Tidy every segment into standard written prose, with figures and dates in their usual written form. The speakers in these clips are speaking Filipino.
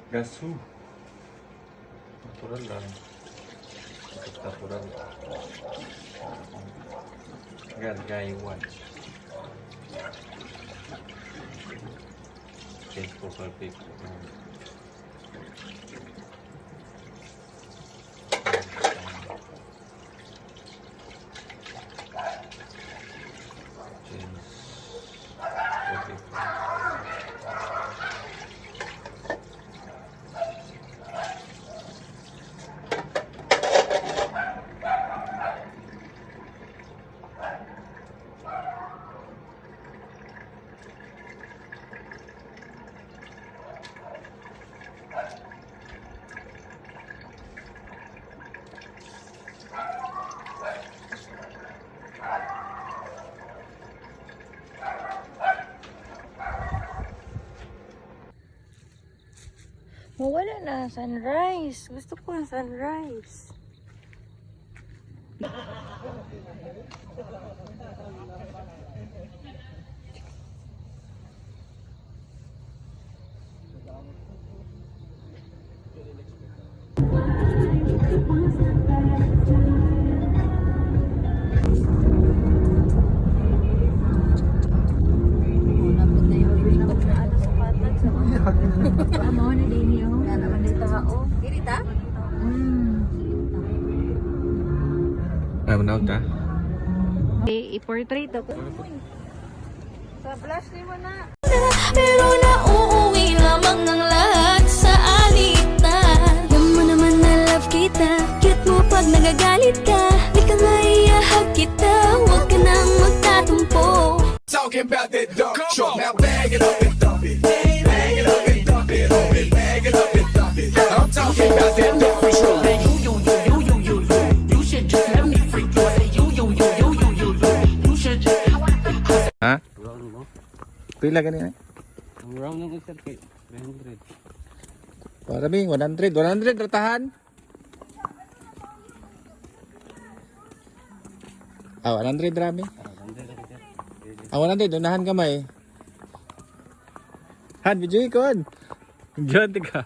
Gasu. Natural lang. Natural. Gargaywan. Change profile pic. Mawala na sunrise. Gusto ko ang sunrise. Ano ta? I-portrait ako. Sa flash mo na. Pero nauuwi lamang ng lahat sa alitan. Alam mo naman na love kita. Cute mo pag nagagalit ka. Di ka maiyahag kita. Huwag ka nang magtatumpo. Talking about that dump truck. Now bag it up and dump it. Bag it up and dump it. Bag it up and dump it. I'm talking about that dump truck. You should just let me freak you. You should just. Ha? Pila ganyan? Ang round ng circuit, 300. Maraming 100 ratahan. 100 rami. 100 unahan kamay. Han video ikon. Diyan tika.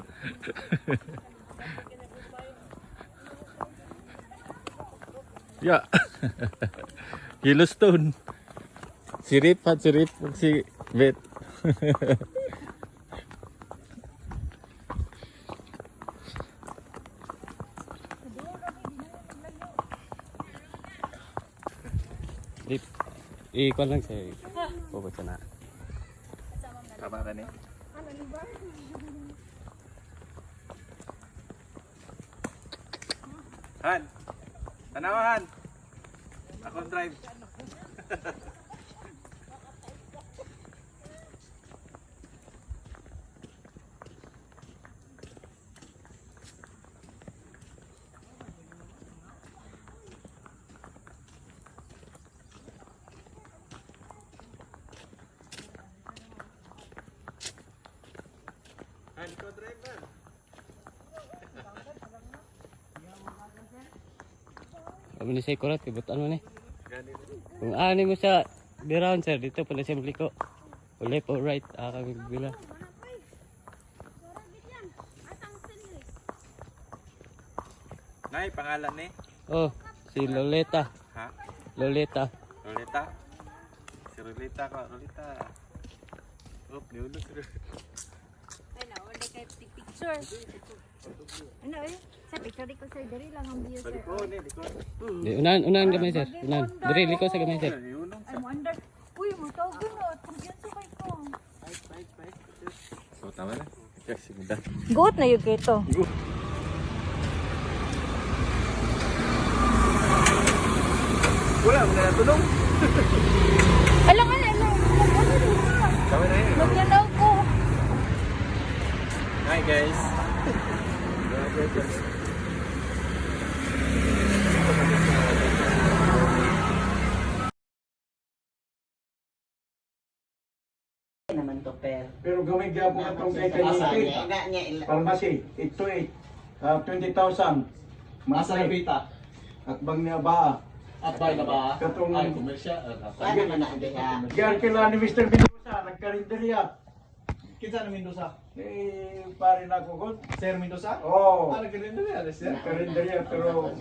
Ya. Yellowstone. Sirip si Bet. Dip, ikon lang siya. Pupot siya na. Kabaran eh. Han. Tanawan. Ako drive. Han, ikaw drive na. Kami ni say kurat, ibutan mo ni. Kung ani mo siya, di round sir, dito pala siya magliko. O left or right, kami bila. Nay, pangalan ni? Oh, si Loleta. Ha? Loleta. Rolita? Si Rolita ka, Rolita. Oh, niulog si Rolita. Ay na, wala kay picture. Ano eh? Sa picture ko sa diri lang ang view sir. Likod. Di, unahan gamay sir. Unahan. Diri, liko sa gamay sir. Niulog Ay mo under. Uy, mo tawag na. Kumpiyansa kay ko. So, tama na. Check si Gunda. Goat na yun kito. Wala, mga natulong. Alam. Tama na yun. Maglalaw ko. Hi guys. naman to per. Pero gawin gyud mo atong kay kaniti. Pharmacy, ito 20,000. Masa na pita. At bang niya ba? At bay na ba? Katong Ay, komersya. Ano man na diha? Gyar kila ni Mr. Mendoza nagkarinderya. Kita na Mendoza. Eh, pare na ako good. Sir Mendoza? Oo. Ah, nagkarinderya, sir. Karinderya, pero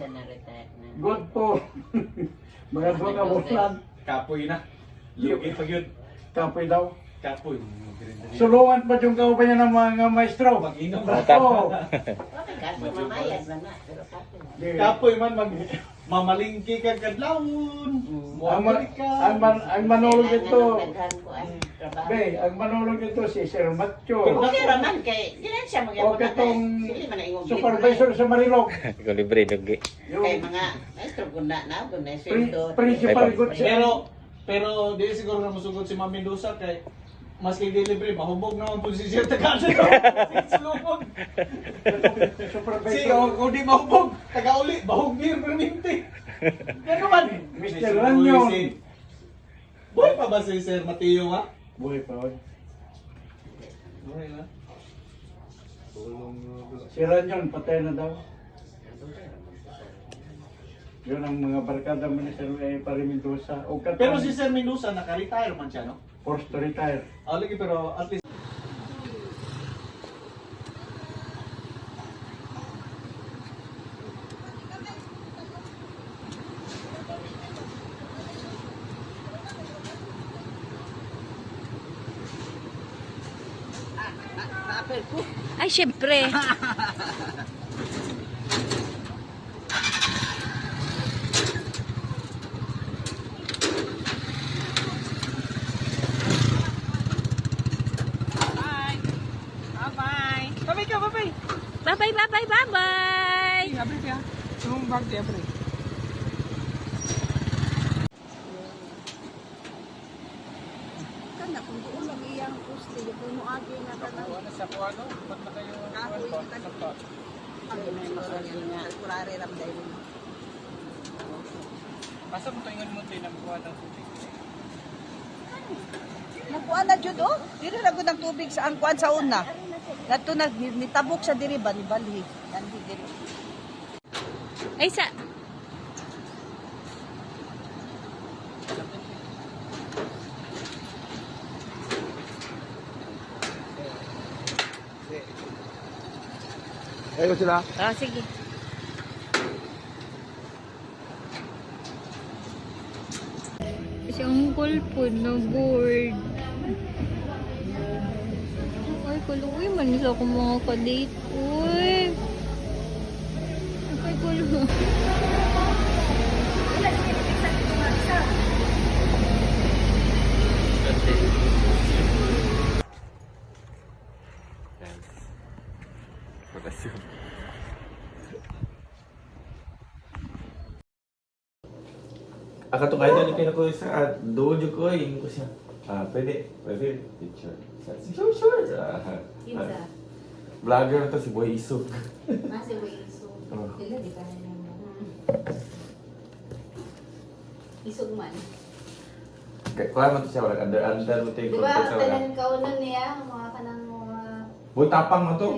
good po. Mga doon ka bulan. Kapoy na. Lugi pag yun. Kapoy daw. Kapoy. Nagkarinderya. Sulungan pa yung kaupayan ng mga maestro. Mag-inom. Oo. Kapoy man mamalingki ka kadlawon. Muamalik ka. Ang manulog ito. Be, ang manulog ito si Sir Matcho. Okay raman kay dinan siya O magyapon katong dili man ingong supervisor sa Marilog. Ikaw libre, lugi. kay Yung mga maestro guna na guna sweldo. principal good siya. Pero di siguro na masugod si Ma'am Mendoza kay maski delivery mahubog naman po si Sir Tagado. Sulubog. Supervisor. Kung di mahubog, taga-uli, bahog beer perminti. Yan naman. Mr. Lanyon. Buhay pa ba si Sir Mateo ha? Buhay pa ron. Buhay na. Si Ranyon, patay na daw. Yun ang mga barkada mo ni Sir Parimendosa. O katong Pero si Sir Mendoza naka-retire man siya, no? forced to retire. Lagi pero at least Ay, syempre. Bye-bye, bye-bye, bye-bye. Kana kung doon lang iyang poste, kung mo agi na kana. Sa kuano, ba't na kayo Kurare ram dai. Basta mo ingon mo din ang kuha ng tubig. Nakuha na jud oh. Diri ra gud ang tubig sa angkuan sa una. Nadto na nitabok sa diri ba ni balhi. Nandi diri. Ay, sa... Ayun sila. Ah, sige. Siyang kulpod na board. Ay, kaluwi man isa ko mga kadate. Uy! Ay, kaluwi. Bakasyon. Akatong idol ni ko sa dojo ko ko siya. Pwede picture. Sure. Kinsa? Vlogger na to si Boy Isok. Nasa way iso. Oh. Dila di ka na naman. Isog man. Kaya man to siya wala under mo tayo Di ba, tanan kaunan niya, mga kanang mga... Boy tapang mo to.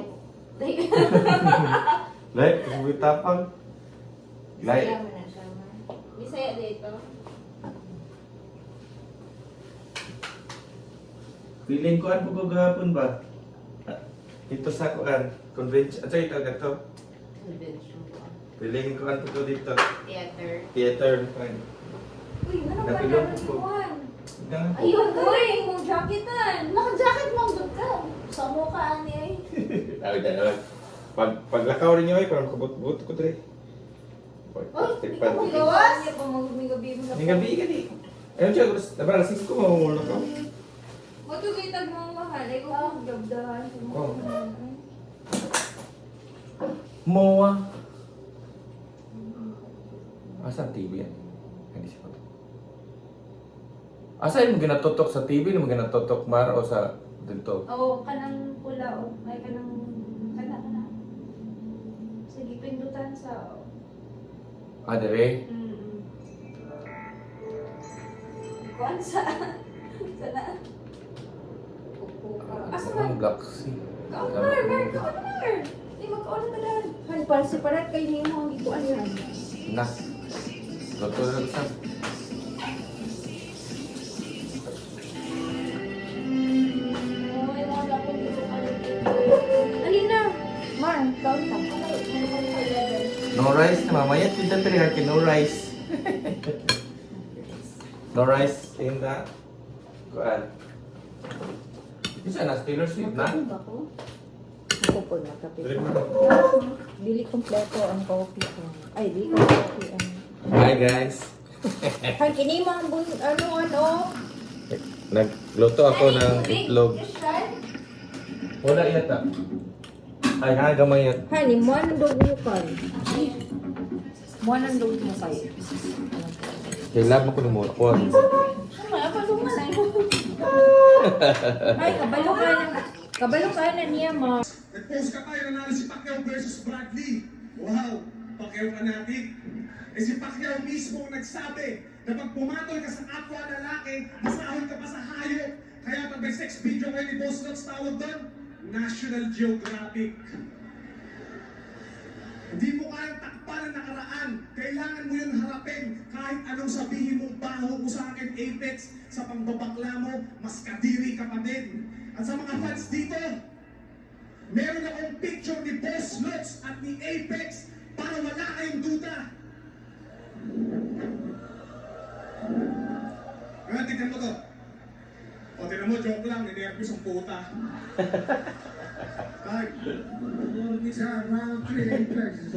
Like, boy tapang. Bisaya Like, mo na siya. Bisaya dito. feeling ko ano ko gahapon ba? Ito sa kuan, convention. At ito gato. Feeling ko ano ko dito. Theater. Theater. Uy, ano ba Napilong na ko. naman? Ganun po. Ayun, uy! Mong jacketan! Naka-jacket mo ka! Sa mukha ni ay. Paglakaw rin nyo ay, parang kabut-but ko ito eh. Oh, hindi ka mo gawas? Hindi pa mag-gabi mo sa Ang gabi ka di. Ayun siya, dapat alas 5 ko mamumulong ka. Matugitag mo mahal. Ay, kung gabdahan. Oh. Moa. Asa ang TV yan? Hindi siya pa. Asa yung ginatutok sa TV? Yung ginatutok mar o sa dito? Oo, kanang pula. Ay, kanang... Kana. Sige, pindutan sa... Ah, dere? Kuan sa... Sana... Asa man? Ang Black Sea. Kaunter! Di magkauna ka lang. Hani, para separate kayo niyo mo ang ikuan yan. Na. Luto na lang. May mga dapat lang. Count lang. No rice na mamaya kita teriak no rice. No rice in the kuan. Bisa na Taylor Swift na. Ako po na kape. Dili kompleto ang coffee ko. Ay, dili coffee ang... Hi guys. Ay, kini mo ang ano? Nagluto ako ng itlog. Wala yata. Ay, nagamay yata. Hani, mo ang dugukan. Mo ang dugukan mo kayo. Kailangan ko ng muna ko. Ay, kabalo ka na niya, ma. Nag-post ka tayo nanalo si Pacquiao versus Bradley. Wow, Pacquiao fanatic. Si Pacquiao mismo nagsabi na pag pumatol ka sa kapwa lalaki, masahol ka pa sa hayop. Kaya pag may sex video kayo ni Boss Notes tawag doon, National Geographic. Hindi mo kayang takpan ang nakaraan. Kailangan mo yun harapin. Kahit anong sabihin mo, baho mo sa akin, Apex, sa pangbabakla mo, mas kadiri ka pa din. At sa mga fans dito, meron akong picture ni Boss Notes at ni Apex para wala kayong duda. Ngayon, tignan mo to. O, tignan mo, joke lang, ninervous ang puta. Ay, sa round 3 Apex.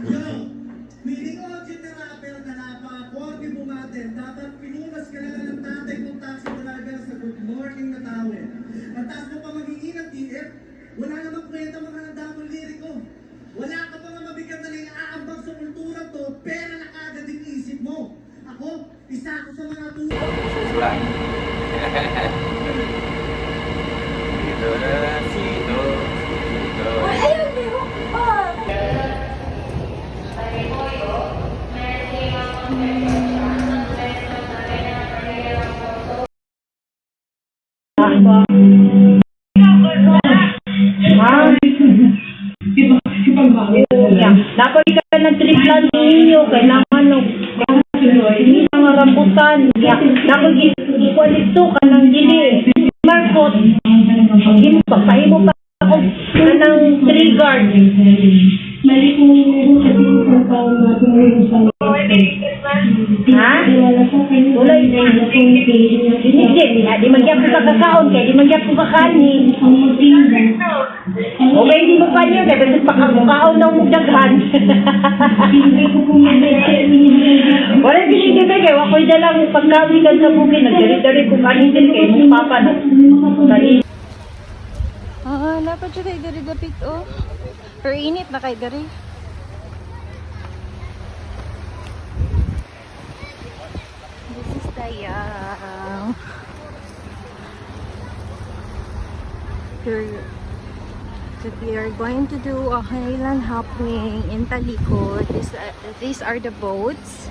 Yo, meaning audio na rapper na napaka-corny bumatin. Dapat pinunas ka na ng tatay mong taxi driver sa good morning na tawid. At taas mo pa magiging ng TF, wala namang kwenta mga handa mong liriko. Wala ka pa nga mabigat na nang-aambag sa kulturang to, pera na agad yung isip mo. Ako, isa ako sa mga tuwa. Dito na sito. Ayaw niyo! Dapat ka ng triplan ninyo, kailangan hindi na marambutan. Dapat ikuan ito ka ng gili. Marcot, pagpahin mo pa ako ka ng trigger. Ha? Wala di magyap ko kakakaon kaya di magyap ko kakanin. Okay, di mo pa niyo, kaya basit pakamukaon na umugdaghan. Wala di kaya wakoy na lang pagkawigan sa bukid, nagdari-dari kung kanin din kayo mong papa na. Dapat siya kayo dari dapit, oh. Pero init na kayo dari. This is Dayang. We are going to do a Highland hopping in Talikod. These are the boats.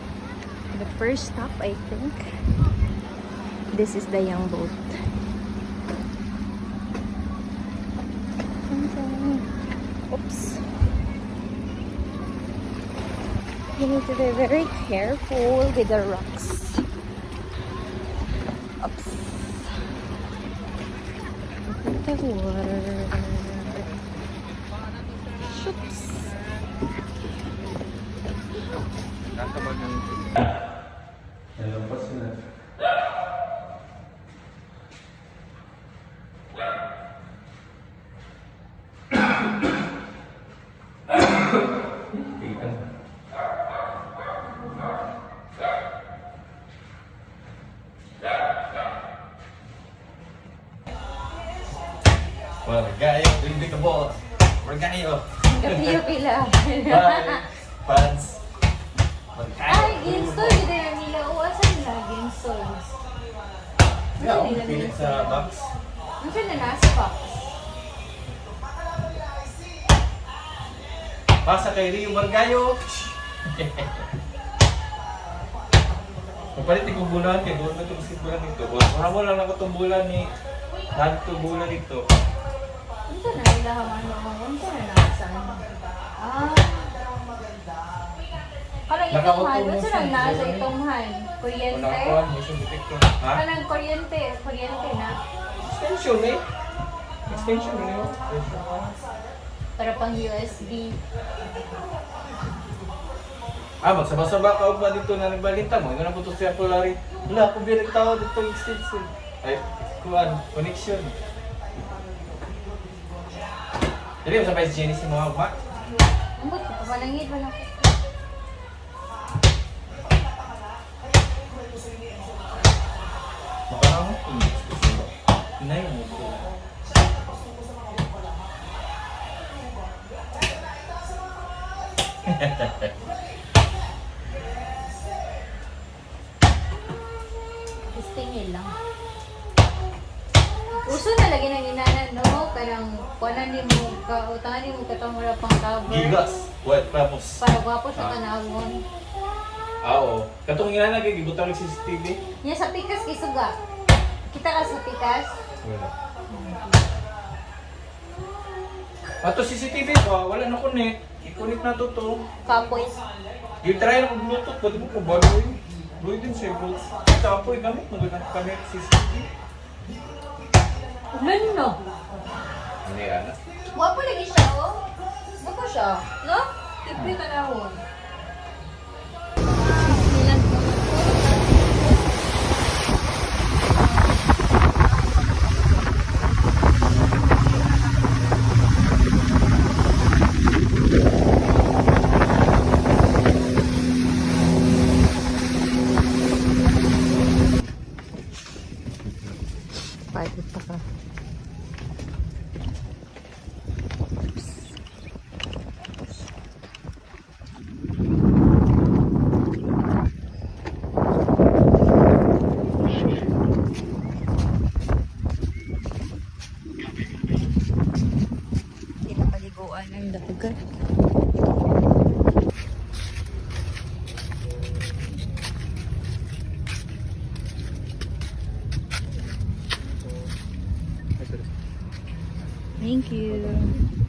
The first stop, I think. This is Dayang boat. Oops. You need to be very careful with the rocks. Oops. Look at the water. Shoops. Nalampas na. Margayo, hindi ka boss. Margayo. Kapiyo pila. Bye, fans. Ay, ginstol. Hindi na nila. Uwasan nila, ginstol. Yeah, pilit sa box. Ano siya na nasa box? Pasa kay Rio Margayo. Kapalit yung bulan kay doon na ito bulan dito. Wala mo lang ako itong bulan ni Nagto bulan dito. Ano siya na nila? Ano siya na nasa? Parang itonghan. Ano siya na nasa itonghan? Kuryente? Wala ako, motion detector. Ha? Parang kuryente. Kuryente na. Extension eh. Extension mo niyo. Para pang USB. Magsabasaba ka ba dito na nagbalita mo? Ito na po ito siya Polari. Wala, kung bilang tao dito extension. Ay, kuhan, connection. Dali mo sabay si Jenny si mga ugma. Ambot, papalangit wala ko. Makanang mo? Inay mo ito. Tingin lang. Uso na lagi ng inanan, no? Karang wala ni mo, utangan ni mo katang wala pang cover. Gigas. What purpose? Para gwapo sa kanawon. Oo. Katong ina na kay gibutang ng CCTV. Nya sa pikas kay suga. Kita ka sa pikas. Wala. Ato CCTV pa, wala na connect. I-connect na to. Kapoy. I-try na kung Bluetooth, pwede mo kung bagoy. Bagoy din siya, bro. Kapoy gamit, magandang connect CCTV. Ulan no. Hindi, ana. Gwapo lagi siya, oh. Gwapo siya, no? Tipi kanawon. Pagod pa ka. Pinapaliguan ng dagat. Thank you.